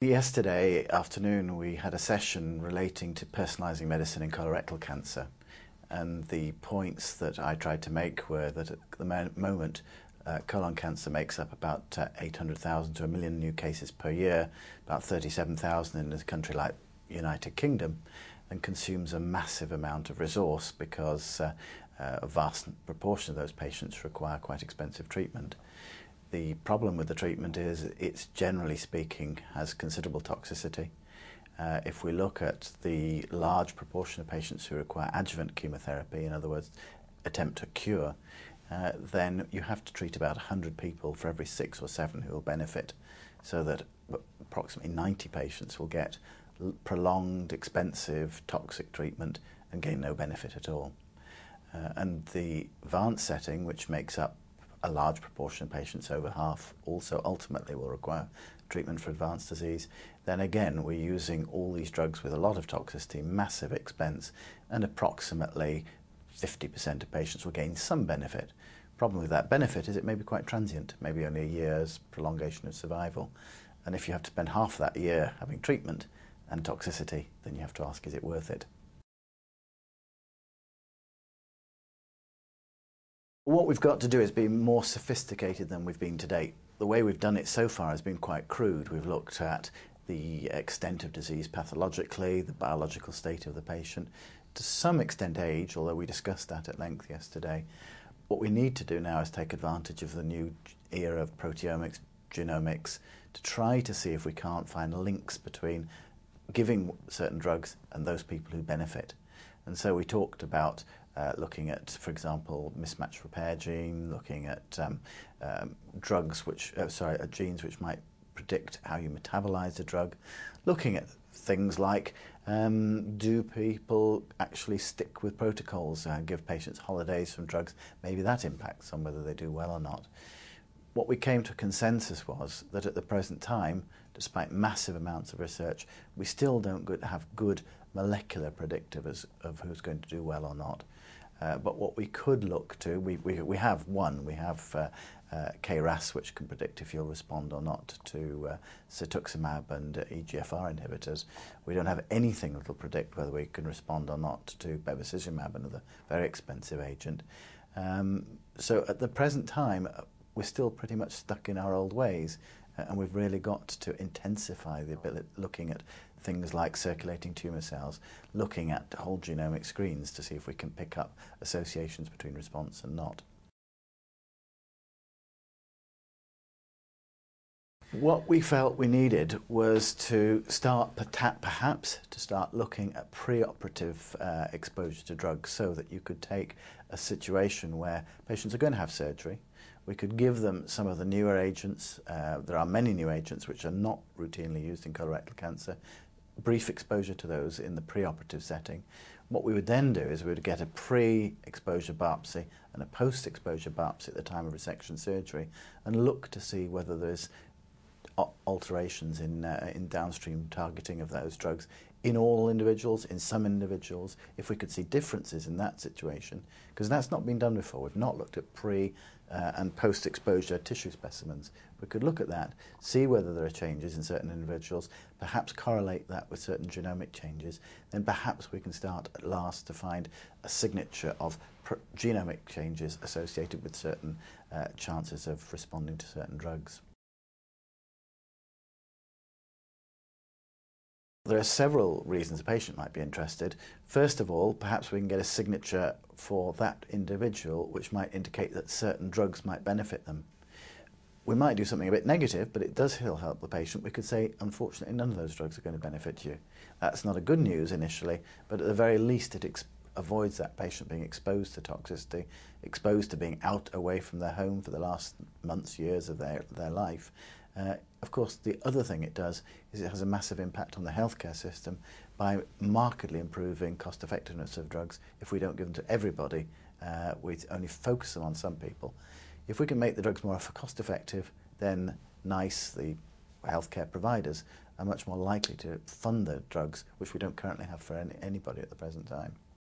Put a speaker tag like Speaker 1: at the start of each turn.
Speaker 1: Yesterday afternoon we had a session relating to personalising medicine in colorectal cancer, and the points that I tried to make were that at the moment colon cancer makes up about 800,000 to 1 million new cases per year, about 37,000 in a country like the United Kingdom, and consumes a massive amount of resource because a vast proportion of those patients require quite expensive treatment. The problem with the treatment is it's, generally speaking, has considerable toxicity. If we look at the large proportion of patients who require adjuvant chemotherapy, in other words, attempt to cure, then you have to treat about 100 people for every 6 or 7 who will benefit, so that approximately 90 patients will get prolonged, expensive, toxic treatment and gain no benefit at all. And the advanced setting, which makes up a large proportion of patients, over half, also ultimately will require treatment for advanced disease, then again we're using all these drugs with a lot of toxicity, massive expense, and approximately 50% of patients will gain some benefit. Problem with that benefit is it may be quite transient, maybe only a year's prolongation of survival. And if you have to spend half that year having treatment and toxicity, then you have to ask, is it worth it? What we've got to do is be more sophisticated than we've been to date. The way we've done it so far has been quite crude. We've looked at the extent of disease pathologically, the biological state of the patient, to some extent age, although we discussed that at length yesterday. What we need to do now is take advantage of the new era of proteomics, genomics, to try to see if we can't find links between giving certain drugs and those people who benefit. And so we talked about looking at, for example, mismatch repair gene, looking at drugs which, genes which might predict how you metabolize a drug, looking at things like do people actually stick with protocols, give patients holidays from drugs, maybe that impacts on whether they do well or not. What we came to a consensus was that at the present time, despite massive amounts of research, we still don't have good molecular predictors of who's going to do well or not. But what we could look to, we have one, we have KRAS, which can predict if you'll respond or not to cetuximab and EGFR inhibitors. We don't have anything that will predict whether we can respond or not to bevacizumab, another very expensive agent. So at the present time, we're still pretty much stuck in our old ways, and we've really got to intensify the ability, looking at things like circulating tumour cells, looking at whole genomic screens to see if we can pick up associations between response and not. What we felt we needed was to start perhaps to start looking at preoperative exposure to drugs, so that you could take a situation where patients are going to have surgery. We could give them some of the newer agents. There are many new agents which are not routinely used in colorectal cancer. Brief exposure to those in the preoperative setting. What we would then do is we would get a pre-exposure biopsy and a post-exposure biopsy at the time of resection surgery, and look to see whether there's alterations in downstream targeting of those drugs in all individuals, in some individuals, if we could see differences in that situation, because that's not been done before. We've not looked at pre and post-exposure tissue specimens. We could look at that, see whether there are changes in certain individuals, perhaps correlate that with certain genomic changes, then perhaps we can start at last to find a signature of genomic changes associated with certain chances of responding to certain drugs. There are several reasons a patient might be interested. First of all, perhaps we can get a signature for that individual which might indicate that certain drugs might benefit them. We might do something a bit negative, but it does help the patient. We could say, unfortunately, none of those drugs are going to benefit you. That's not a good news initially, but at the very least it avoids that patient being exposed to toxicity, exposed to being out away from their home for the last months, years of their life. Of course, the other thing it does is it has a massive impact on the healthcare system by markedly improving cost effectiveness of drugs. If we don't give them to everybody, we only focus them on some people. If we can make the drugs more cost effective, then the healthcare providers are much more likely to fund the drugs, which we don't currently have for anybody at the present time.